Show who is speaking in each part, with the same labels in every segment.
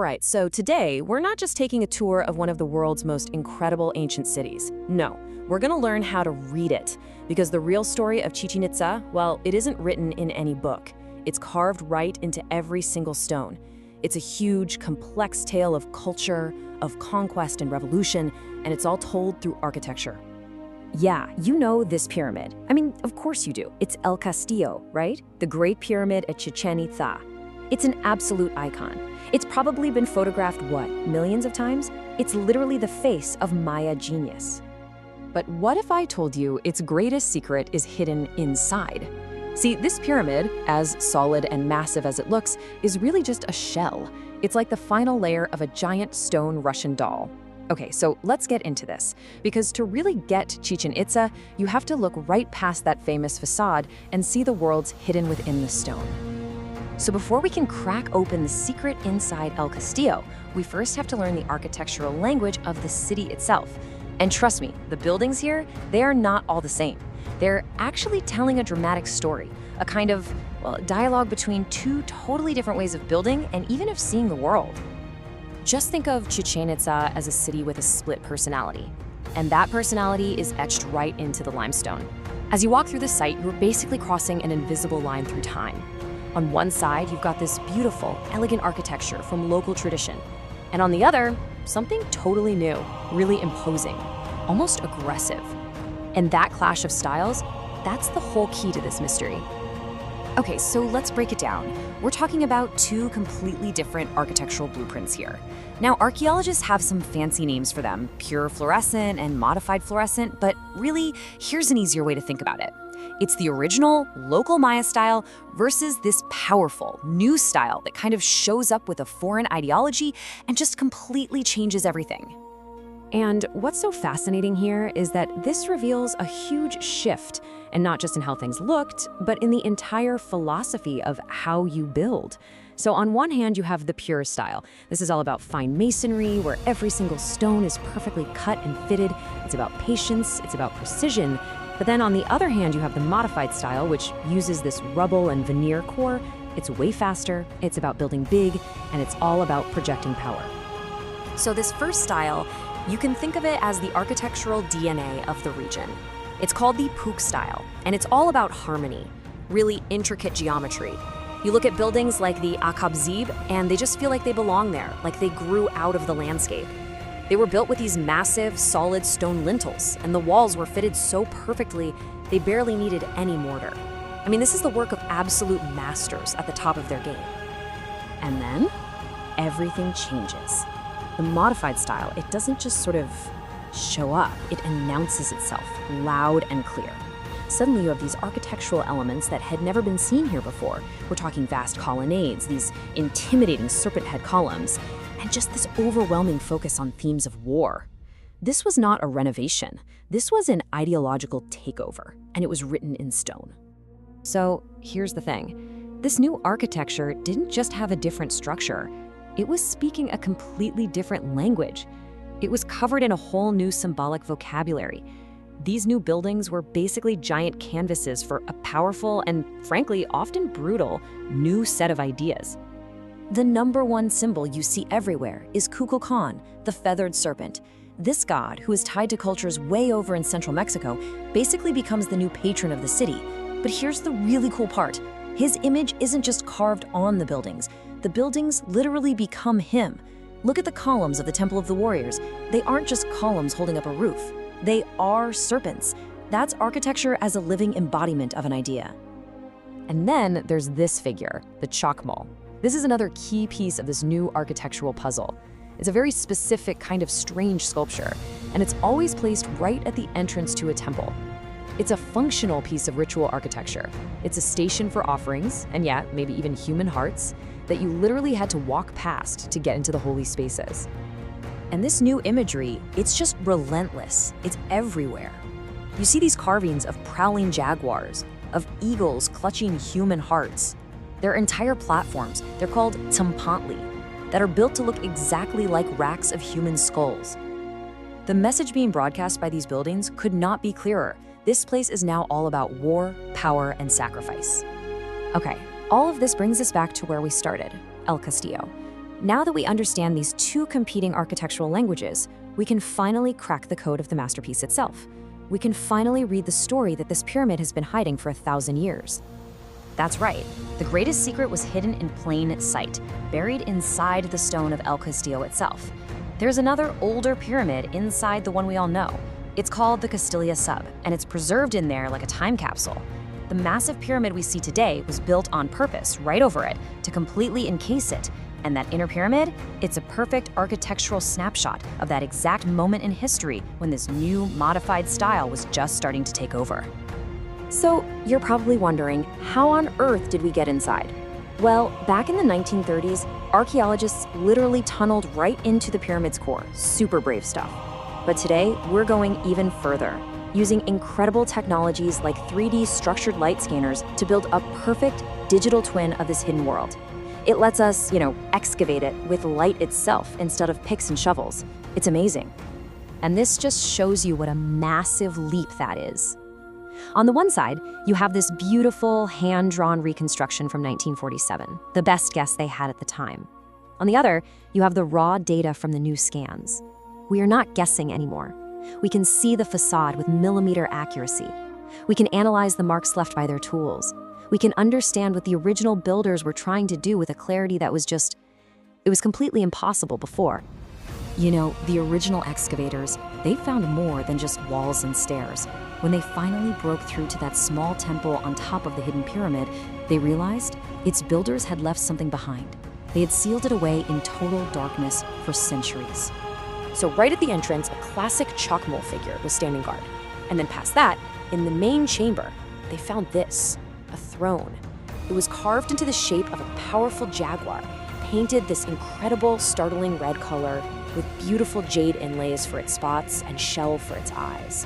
Speaker 1: right, so today we're not just taking a tour of one of the world's most incredible ancient cities. No, we're going to learn how to read it. Because the real story of Chichen Itza, well, it isn't written in any book. It's carved right into every single stone. It's a huge, complex tale of culture, of conquest and revolution, and it's all told through architecture.
Speaker 2: Yeah, you know this pyramid. I mean, of course you do. It's El Castillo, right? The Great Pyramid at Chichen Itza. It's an absolute icon. It's probably been photographed, millions of times? It's literally the face of Maya genius.
Speaker 1: But what if I told you its greatest secret is hidden inside? See, this pyramid, as solid and massive as it looks, is really just a shell. It's like the final layer of a giant stone Russian doll. Okay, so let's get into this. Because to really get Chichen Itza, you have to look right past that famous facade and see the worlds hidden within the stone. So before we can crack open the secret inside El Castillo, we first have to learn the architectural language of the city itself. And trust me, the buildings here, they are not all the same. They're actually telling a dramatic story, a kind of, dialogue between two totally different ways of building and even of seeing the world. Just think of Chichen Itza as a city with a split personality. And that personality is etched right into the limestone. As you walk through the site, you're basically crossing an invisible line through time. On one side, you've got this beautiful, elegant architecture from local tradition. And on the other, something totally new, really imposing, almost aggressive. And that clash of styles, that's the whole key to this mystery. Okay, so let's break it down. We're talking about two completely different architectural blueprints here. Now, archaeologists have some fancy names for them, pure fluorescent and modified fluorescent, but really, here's an easier way to think about it. It's the original, local Maya style versus this powerful, new style that kind of shows up with a foreign ideology and just completely changes everything. And what's so fascinating here is that this reveals a huge shift, and not just in how things looked, but in the entire philosophy of how you build. So on one hand, you have the pure style. This is all about fine masonry, where every single stone is perfectly cut and fitted. It's about patience, it's about precision. But then on the other hand, you have the modified style, which uses this rubble and veneer core. It's way faster, it's about building big, and it's all about projecting power. So this first style, you can think of it as the architectural DNA of the region. It's called the Puk style, and it's all about harmony, really intricate geometry. You look at buildings like the Akabzib, and they just feel like they belong there, like they grew out of the landscape. They were built with these massive, solid stone lintels, and the walls were fitted so perfectly, they barely needed any mortar. I mean, this is the work of absolute masters at the top of their game. And then, everything changes. The modified style, it doesn't just sort of show up, it announces itself loud and clear. Suddenly you have these architectural elements that had never been seen here before. We're talking vast colonnades, these intimidating serpent head columns, and just this overwhelming focus on themes of war. This was not a renovation. This was an ideological takeover, and it was written in stone. So here's the thing. This new architecture didn't just have a different structure. It was speaking a completely different language. It was covered in a whole new symbolic vocabulary. These new buildings were basically giant canvases for a powerful and, frankly, often brutal, new set of ideas. The number one symbol you see everywhere is Kukulkan, the feathered serpent. This god, who is tied to cultures way over in central Mexico, basically becomes the new patron of the city. But here's the really cool part. His image isn't just carved on the buildings. The buildings literally become him. Look at the columns of the Temple of the Warriors. They aren't just columns holding up a roof. They are serpents. That's architecture as a living embodiment of an idea. And then there's this figure, the Chakmol. This is another key piece of this new architectural puzzle. It's a very specific kind of strange sculpture, and it's always placed right at the entrance to a temple. It's a functional piece of ritual architecture. It's a station for offerings, and yeah, maybe even human hearts, that you literally had to walk past to get into the holy spaces. And this new imagery, it's just relentless. It's everywhere. You see these carvings of prowling jaguars, of eagles clutching human hearts. There are entire platforms, they're called Tsampantli, that are built to look exactly like racks of human skulls. The message being broadcast by these buildings could not be clearer. This place is now all about war, power, and sacrifice. Okay, all of this brings us back to where we started, El Castillo.
Speaker 2: Now that we understand these two competing architectural languages, we can finally crack the code of the masterpiece itself. We can finally read the story that this pyramid has been hiding for 1,000 years.
Speaker 1: That's right. The greatest secret was hidden in plain sight, buried inside the stone of El Castillo itself. There's another older pyramid inside the one we all know. It's called the Castillo sub, and it's preserved in there like a time capsule. The massive pyramid we see today was built on purpose right over it to completely encase it. And that inner pyramid, it's a perfect architectural snapshot of that exact moment in history when this new, modified style was just starting to take over.
Speaker 2: So, you're probably wondering, how on earth did we get inside? Well, back in the 1930s, archaeologists literally tunneled right into the pyramid's core. Super brave stuff. But today, we're going even further, using incredible technologies like 3D structured light scanners to build a perfect digital twin of this hidden world. It lets us, excavate it with light itself instead of picks and shovels. It's amazing. And this just shows you what a massive leap that is. On the one side, you have this beautiful hand-drawn reconstruction from 1947, the best guess they had at the time. On the other, you have the raw data from the new scans. We are not guessing anymore. We can see the facade with millimeter accuracy. We can analyze the marks left by their tools. We can understand what the original builders were trying to do with a clarity that was it was completely impossible before. The original excavators, they found more than just walls and stairs. When they finally broke through to that small temple on top of the hidden pyramid, they realized its builders had left something behind. They had sealed it away in total darkness for centuries.
Speaker 3: So right at the entrance, a classic chalk mold figure was standing guard. And then past that, in the main chamber, they found this, a throne. It was carved into the shape of a powerful jaguar, painted this incredible, startling red color with beautiful jade inlays for its spots and shell for its eyes.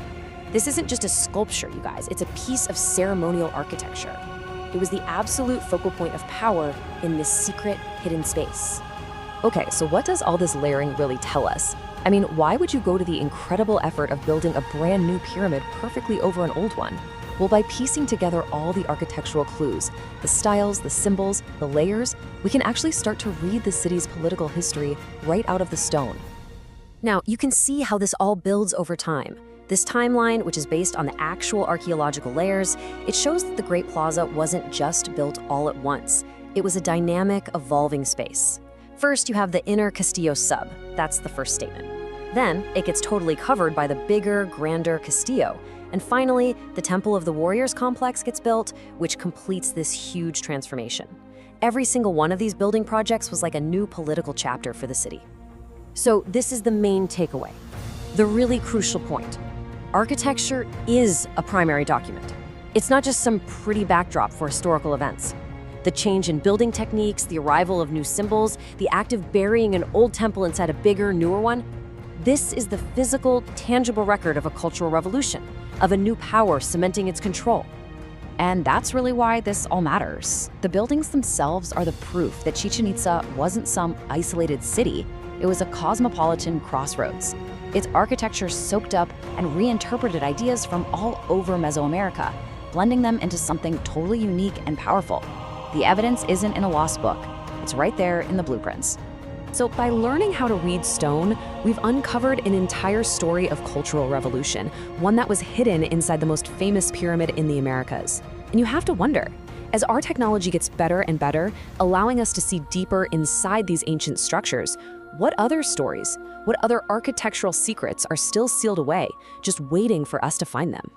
Speaker 3: This isn't just a sculpture, you guys. It's a piece of ceremonial architecture. It was the absolute focal point of power in this secret, hidden space.
Speaker 1: Okay, so what does all this layering really tell us? I mean, why would you go to the incredible effort of building a brand new pyramid perfectly over an old one? Well, by piecing together all the architectural clues, the styles, the symbols, the layers, we can actually start to read the city's political history right out of the stone.
Speaker 2: Now, you can see how this all builds over time. This timeline, which is based on the actual archaeological layers, it shows that the Great Plaza wasn't just built all at once. It was a dynamic, evolving space. First, you have the inner Castillo sub. That's the first statement. Then, it gets totally covered by the bigger, grander Castillo. And finally, the Temple of the Warriors complex gets built, which completes this huge transformation. Every single one of these building projects was like a new political chapter for the city. So this is the main takeaway, the really crucial point. Architecture is a primary document. It's not just some pretty backdrop for historical events. The change in building techniques, the arrival of new symbols, the act of burying an old temple inside a bigger, newer one, this is the physical, tangible record of a cultural revolution, of a new power cementing its control.
Speaker 1: And that's really why this all matters. The buildings themselves are the proof that Chichen Itza wasn't some isolated city. It was a cosmopolitan crossroads. Its architecture soaked up and reinterpreted ideas from all over Mesoamerica, blending them into something totally unique and powerful. The evidence isn't in a lost book. It's right there in the blueprints.
Speaker 3: So by learning how to read stone, we've uncovered an entire story of cultural revolution, one that was hidden inside the most famous pyramid in the Americas. And you have to wonder, as our technology gets better and better, allowing us to see deeper inside these ancient structures, what other stories, what other architectural secrets are still sealed away, just waiting for us to find them?